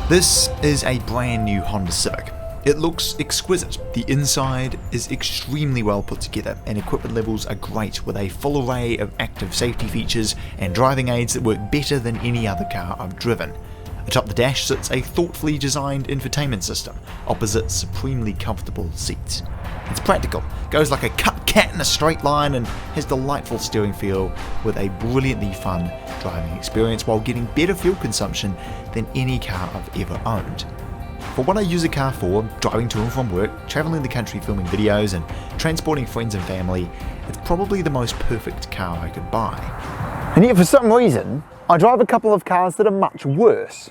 This is a brand new Honda Civic. It looks exquisite, the inside is extremely well put together and equipment levels are great with a full array of active safety features and driving aids that work better than any other car I've driven. Atop the dash sits a thoughtfully designed infotainment system, opposite supremely comfortable seats. It's practical, goes like a cut cat in a straight line and has delightful steering feel with a brilliantly fun driving experience while getting better fuel consumption than any car I've ever owned. For what I use a car for, driving to and from work, travelling the country filming videos and transporting friends and family, it's probably the most perfect car I could buy. And yet for some reason, I drive a couple of cars that are much worse.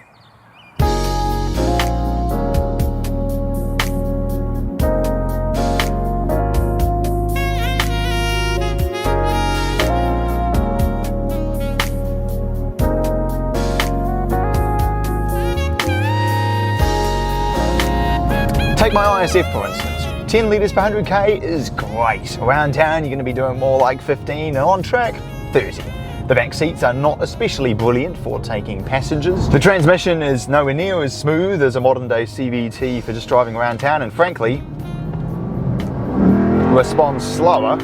Take my ISF for instance. 10 litres per 100k is great. Around town you're going to be doing more like 15 and on track 30. The back seats are not especially brilliant for taking passengers. The transmission is nowhere near as smooth as a modern day CVT for just driving around town, and frankly responds slower.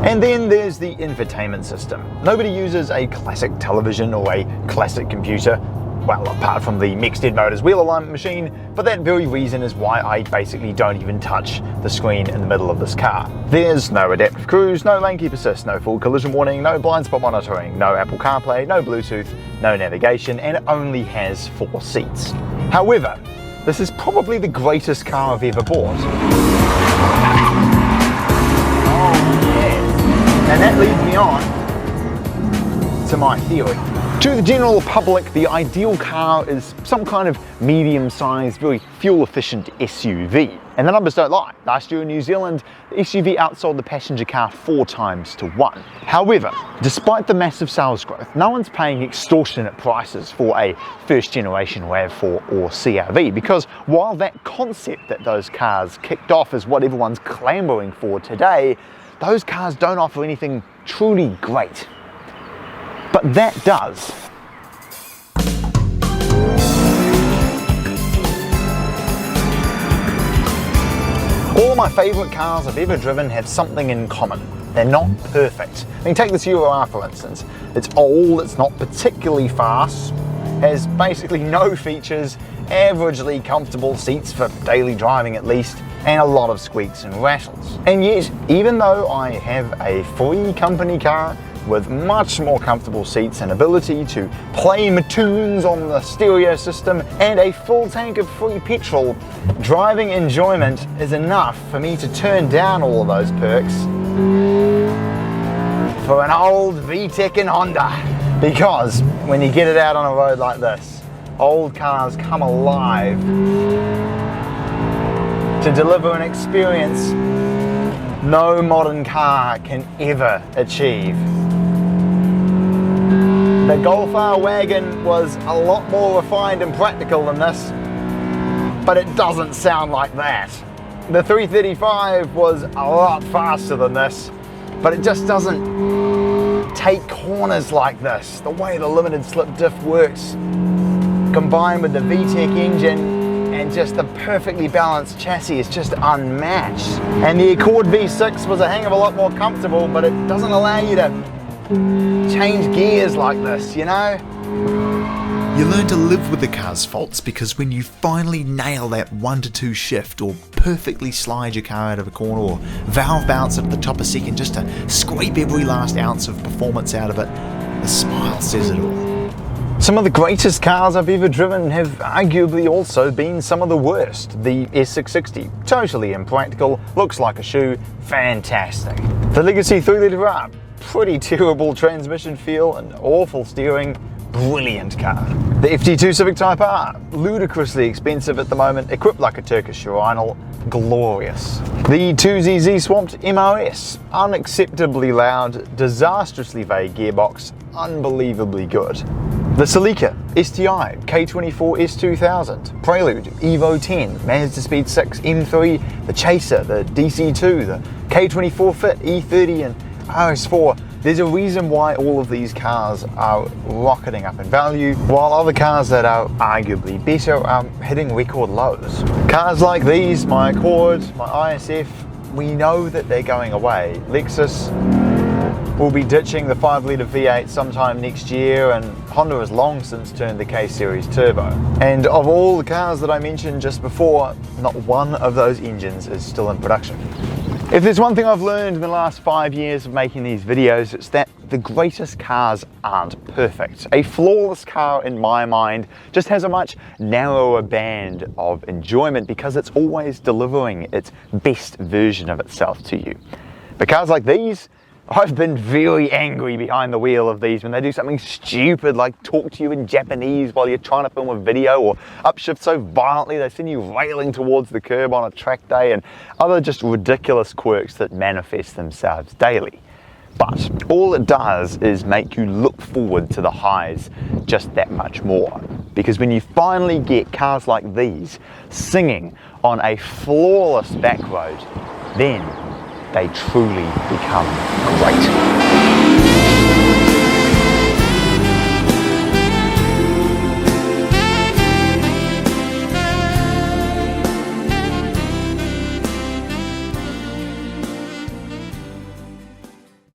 And then there's the infotainment system. Nobody uses a classic television or a classic computer, well, apart from the Mexted Motors wheel alignment machine, but that very reason is why I basically don't even touch the screen in the middle of this car. There's no adaptive cruise, no lane keep assist, no full collision warning, no blind spot monitoring, no Apple CarPlay, no Bluetooth, no navigation, and it only has 4 seats. However, this is probably the greatest car I've ever bought. Oh yeah, and that leads me on to my theory. To the general public, the ideal car is some kind of medium-sized, very fuel-efficient SUV. And the numbers don't lie. Last year in New Zealand, the SUV outsold the passenger car 4 times to 1. However, despite the massive sales growth, no one's paying extortionate prices for a first-generation RAV4 or CR-V, because while that concept that those cars kicked off is what everyone's clamoring for today, those cars don't offer anything truly great. But that does. All of my favourite cars I've ever driven have something in common. They're not perfect. I mean, take this Euro R for instance. It's old, it's not particularly fast, has basically no features, averagely comfortable seats for daily driving at least, and a lot of squeaks and rattles. And yet, even though I have a free company car with much more comfortable seats and ability to play my tunes on the stereo system and a full tank of free petrol, driving enjoyment is enough for me to turn down all of those perks for an old VTEC and Honda. Because when you get it out on a road like this, old cars come alive to deliver an experience no modern car can ever achieve. The Golf R wagon was a lot more refined and practical than this, but it doesn't sound like that. The 335 was a lot faster than this, but it just doesn't take corners like this. The way the limited slip diff works, combined with the VTEC engine and just the perfectly balanced chassis, is just unmatched. And the Accord V6 was a hang of a lot more comfortable, but it doesn't allow you to change gears like this, you know? You learn to live with the car's faults because when you finally nail that 1 to 2 shift or perfectly slide your car out of a corner or valve bounce at the top of second just to scrape every last ounce of performance out of it, the smile says it all. Some of the greatest cars I've ever driven have arguably also been some of the worst. The S660, totally impractical, looks like a shoe, fantastic. The Legacy 3-litre R, pretty terrible transmission feel and awful steering, brilliant car. The FT2 Civic Type R, ludicrously expensive at the moment, equipped like a Turkish urinal, glorious. The 2ZZ swamped MOS, unacceptably loud, disastrously vague gearbox, unbelievably good. The Celica, STI, K24 S2000, Prelude, Evo 10, Mazda Speed 6, M3, the Chaser, the DC2, the K24 Fit, E30 and RS4, There's a reason why all of these cars are rocketing up in value, while other cars that are arguably better are hitting record lows. Cars like these, my Accord, my ISF, we know that they're going away. Lexus will be ditching the 5-litre V8 sometime next year, and Honda has long since turned the K-Series turbo. And of all the cars that I mentioned just before, not one of those engines is still in production. If there's one thing I've learned in the last 5 years of making these videos, it's that the greatest cars aren't perfect. A flawless car, in my mind, just has a much narrower band of enjoyment because it's always delivering its best version of itself to you. But cars like these, I've been very angry behind the wheel of these when they do something stupid like talk to you in Japanese while you're trying to film a video, or upshift so violently they send you railing towards the curb on a track day, and other just ridiculous quirks that manifest themselves daily. But all it does is make you look forward to the highs just that much more. Because when you finally get cars like these singing on a flawless back road, then they truly become great.